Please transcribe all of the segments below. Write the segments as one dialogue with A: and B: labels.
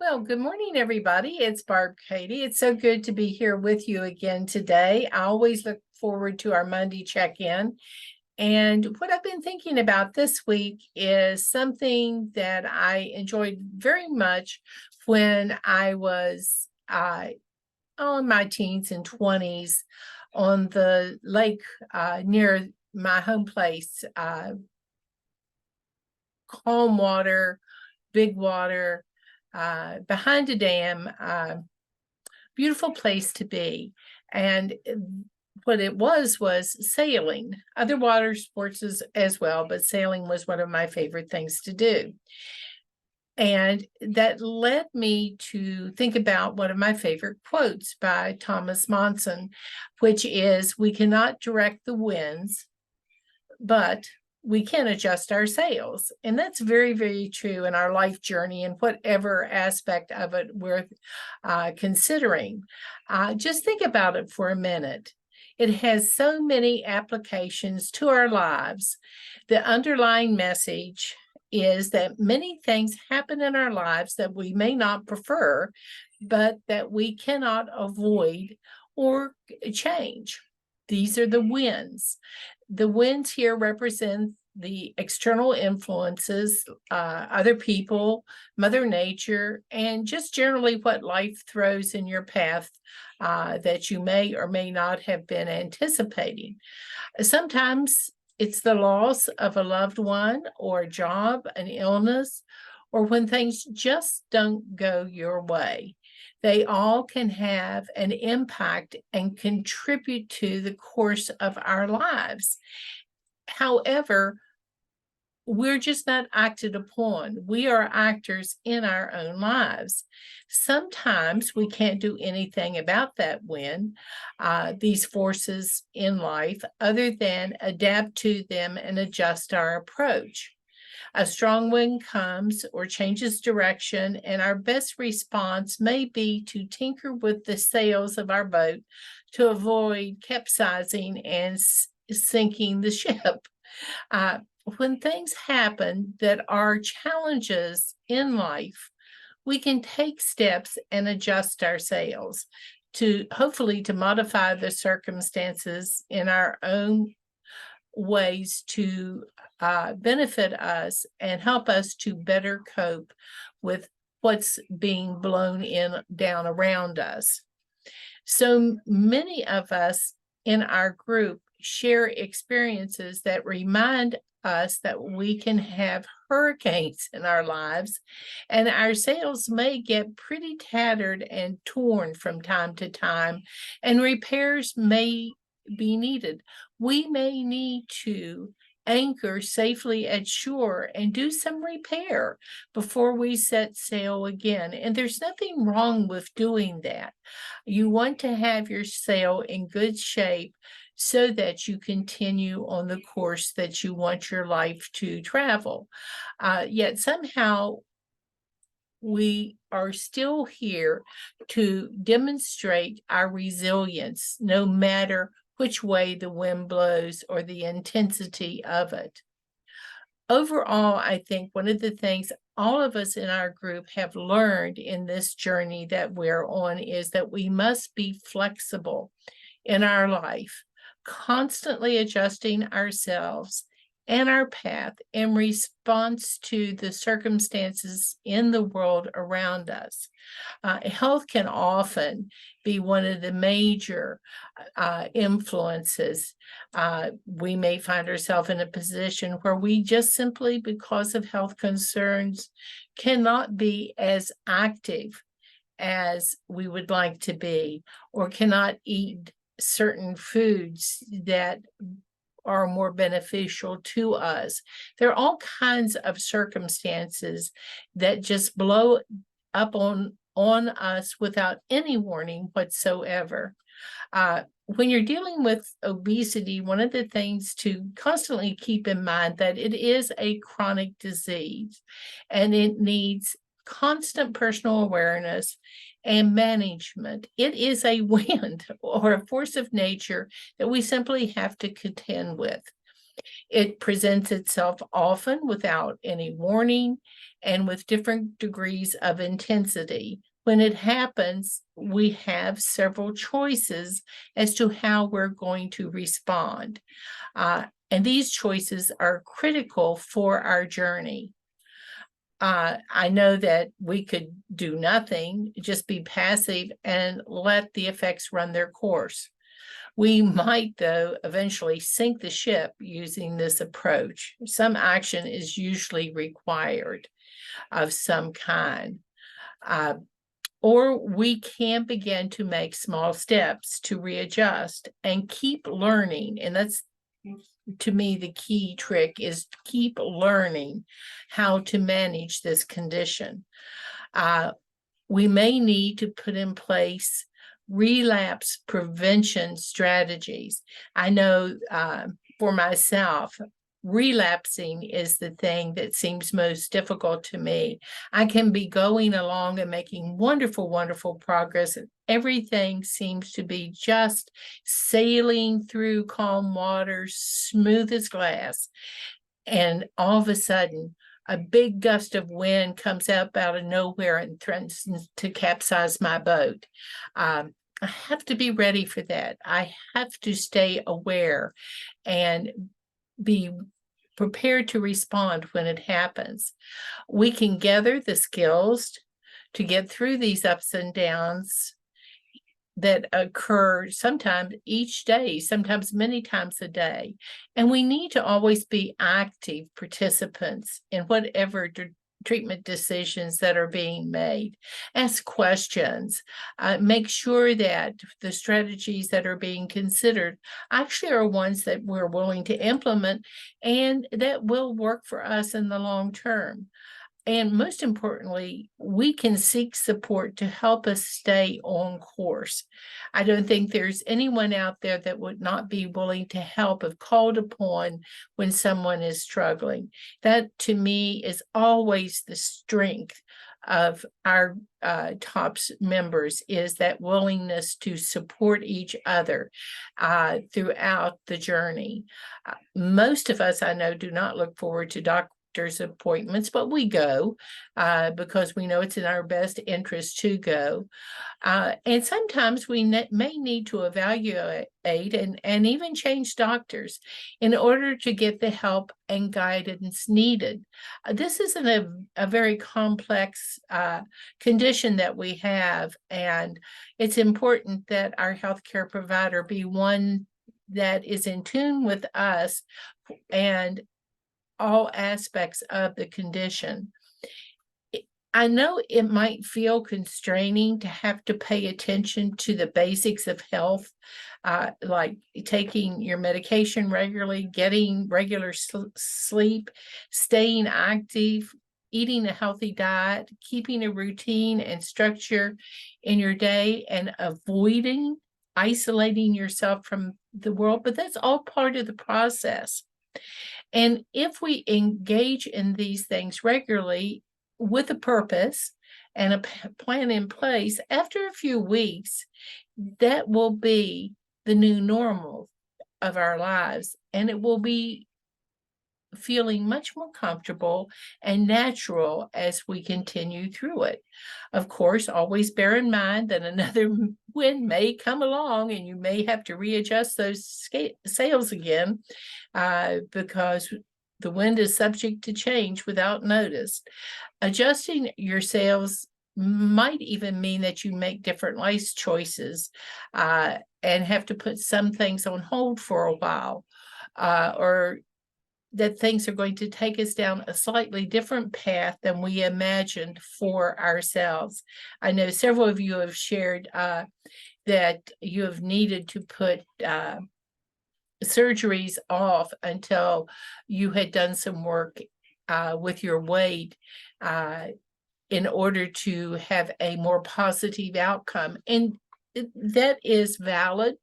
A: Well, good morning, everybody. It's Barb Katie. It's so good to be here with you again today. I always look forward to our Monday check-in. And what I've been thinking about this week is something that I enjoyed very much when I was in my teens and 20s on the lake near my home place. Calm water, big water, behind a dam, beautiful place to be. And what it was sailing, other water sports as well, but sailing was one of my favorite things to do. And that led me to think about one of my favorite quotes by Thomas Monson, which is, "We cannot direct the winds, but we can adjust our sails." And that's very, very true in our life journey and whatever aspect of it we're considering. Just think about it for a minute. It has so many applications to our lives. The underlying message is that many things happen in our lives that we may not prefer, but that we cannot avoid or change. These are the winds. The winds here represent the external influences, other people, Mother Nature, and just generally what life throws in your path that you may or may not have been anticipating. Sometimes it's the loss of a loved one or a job, an illness, or when things just don't go your way. They all can have an impact and contribute to the course of our lives. However, we're just not acted upon. We are actors in our own lives. Sometimes we can't do anything about that wind, these forces in life, other than adapt to them and adjust our approach. A strong wind comes or changes direction, and our best response may be to tinker with the sails of our boat to avoid capsizing and sinking the ship. When things happen that are challenges in life, we can take steps and adjust our sails to hopefully to modify the circumstances in our own ways to benefit us and help us to better cope with what's being blown down around us. So many of us in our group share experiences that remind us that we can have hurricanes in our lives, and our sails may get pretty tattered and torn from time to time, and repairs may be needed. We may need to anchor safely at shore and do some repair before we set sail again. And there's nothing wrong with doing that. You want to have your sail in good shape so that you continue on the course that you want your life to travel. Yet somehow we are still here to demonstrate our resilience, no matter which way the wind blows or the intensity of it. Overall, I think one of the things all of us in our group have learned in this journey that we're on is that we must be flexible in our life, constantly adjusting ourselves and our path in response to the circumstances in the world around us. Health can often be one of the major influences. We may find ourselves in a position where we just simply, because of health concerns, cannot be as active as we would like to be, or cannot eat certain foods that are more beneficial to us. There are all kinds of circumstances that just blow up on us without any warning whatsoever. When you're dealing with obesity, one of the things to constantly keep in mind that it is a chronic disease and it needs constant personal awareness and management. It is a wind or a force of nature that we simply have to contend with. It presents itself often without any warning and with different degrees of intensity. When it happens, we have several choices as to how we're going to respond. And these choices are critical for our journey. I know that we could do nothing, just be passive and let the effects run their course. We might, though, eventually sink the ship using this approach. Some action is usually required of some kind. Or we can begin to make small steps to readjust and keep learning. And that's, to me, the key trick is keep learning how to manage this condition. We may need to put in place relapse prevention strategies. I know for myself, relapsing is the thing that seems most difficult to me. I can be going along and making wonderful, wonderful progress. Everything seems to be just sailing through calm waters, smooth as glass. And all of a sudden, a big gust of wind comes up out of nowhere and threatens to capsize my boat. I have to be ready for that. I have to stay aware and be prepared to respond when it happens. We can gather the skills to get through these ups and downs that occur sometimes each day, sometimes many times a day. And we need to always be active participants in whatever treatment decisions that are being made. Ask questions, make sure that the strategies that are being considered actually are ones that we're willing to implement and that will work for us in the long term. And most importantly, we can seek support to help us stay on course. I don't think there's anyone out there that would not be willing to help if called upon when someone is struggling. That, to me, is always the strength of our TOPS members, is that willingness to support each other throughout the journey. Most of us, I know, do not look forward to doctor's appointments, but we go because we know it's in our best interest to go. And sometimes we may need to evaluate and even change doctors in order to get the help and guidance needed. This isn't a very complex condition that we have, and it's important that our healthcare provider be one that is in tune with us and all aspects of the condition. I know it might feel constraining to have to pay attention to the basics of health, like taking your medication regularly, getting regular sleep, staying active, eating a healthy diet, keeping a routine and structure in your day, and avoiding isolating yourself from the world. But that's all part of the process. And if we engage in these things regularly with a purpose and a plan in place, after a few weeks, that will be the new normal of our lives. And it will be feeling much more comfortable and natural as we continue through it. Of course, always bear in mind that another wind may come along and you may have to readjust those sails again because the wind is subject to change without notice. Adjusting your sails might even mean that you make different life choices and have to put some things on hold for a while, or that things are going to take us down a slightly different path than we imagined for ourselves. I know several of you have shared that you have needed to put surgeries off until you had done some work with your weight in order to have a more positive outcome. And that is valid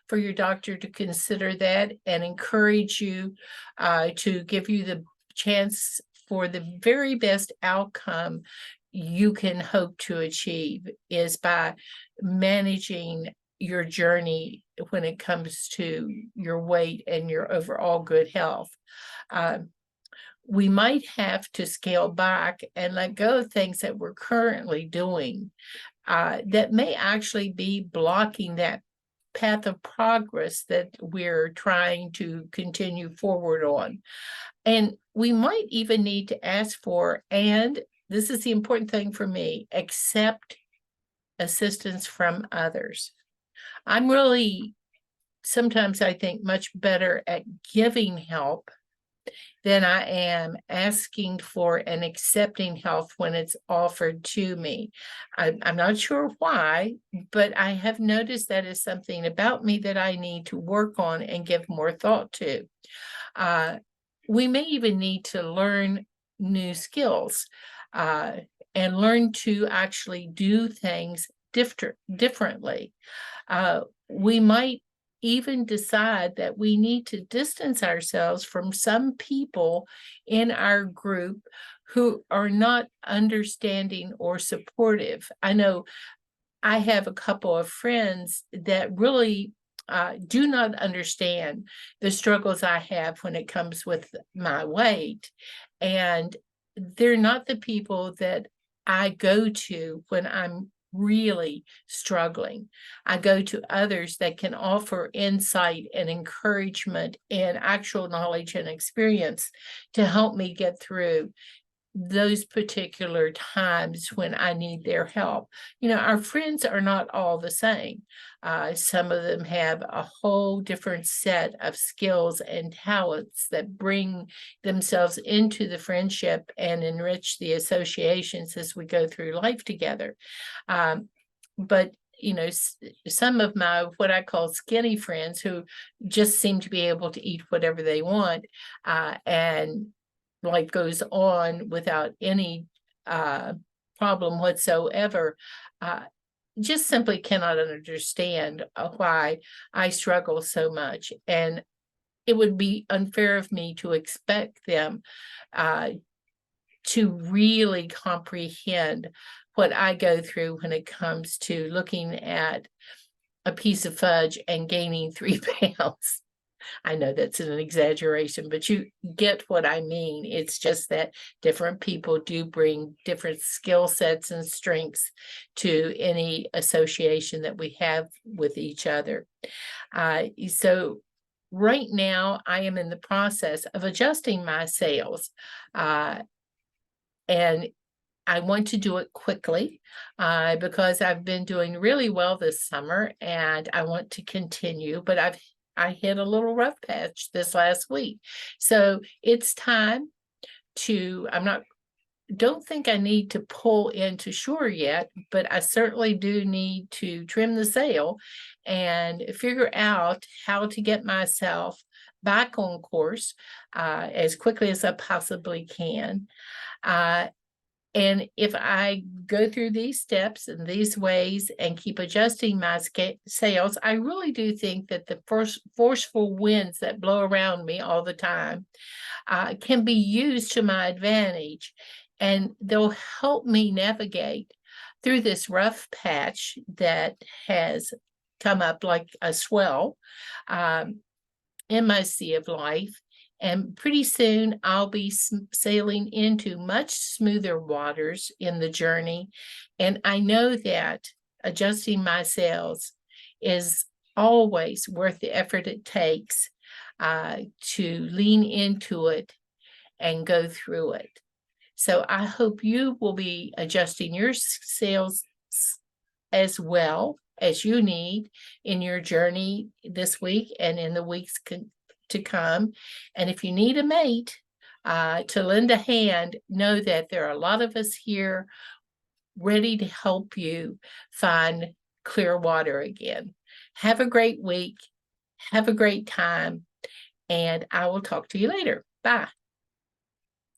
A: for your doctor to consider that and encourage you to give you the chance for the very best outcome you can hope to achieve is by managing your journey when it comes to your weight and your overall good health. We might have to scale back and let go of things that we're currently doing that may actually be blocking that path of progress that we're trying to continue forward on. And we might even need to ask for, and this is the important thing for me, accept assistance from others. I'm really, sometimes I think, much better at giving help than I am asking for and accepting help when it's offered to me. I'm not sure why, but I have noticed that is something about me that I need to work on and give more thought to. We may even need to learn new skills and learn to actually do things differently. We might even decide that we need to distance ourselves from some people in our group who are not understanding or supportive. I know I have a couple of friends that really do not understand the struggles I have when it comes with my weight. And they're not the people that I go to when I'm really struggling. I go to others that can offer insight and encouragement and actual knowledge and experience to help me get through those particular times when I need their help. You know, our friends are not all the same. Some of them have a whole different set of skills and talents that bring themselves into the friendship and enrich the associations as we go through life together. But you know, some of my what I call skinny friends who just seem to be able to eat whatever they want and life goes on without any problem whatsoever, just simply cannot understand why I struggle so much. And it would be unfair of me to expect them to really comprehend what I go through when it comes to looking at a piece of fudge and gaining 3 pounds. I know that's an exaggeration, but you get what I mean. It's just that different people do bring different skill sets and strengths to any association that we have with each other. So right now, I am in the process of adjusting my sales. And I want to do it quickly because I've been doing really well this summer and I want to continue, but I hit a little rough patch this last week. So it's time to, don't think I need to pull into shore yet, but I certainly do need to trim the sail and figure out how to get myself back on course as quickly as I possibly can. And if I go through these steps and these ways and keep adjusting my sales, I really do think that the forceful winds that blow around me all the time can be used to my advantage. And they'll help me navigate through this rough patch that has come up like a swell in my sea of life. And pretty soon I'll be sailing into much smoother waters in the journey. And I know that adjusting my sails is always worth the effort it takes to lean into it and go through it. So I hope you will be adjusting your sails as well as you need in your journey this week and in the weeks to come. And if you need a mate to lend a hand, know that there are a lot of us here ready to help you find clear water again. Have a great week. Have a great time. And I will talk to you later. Bye.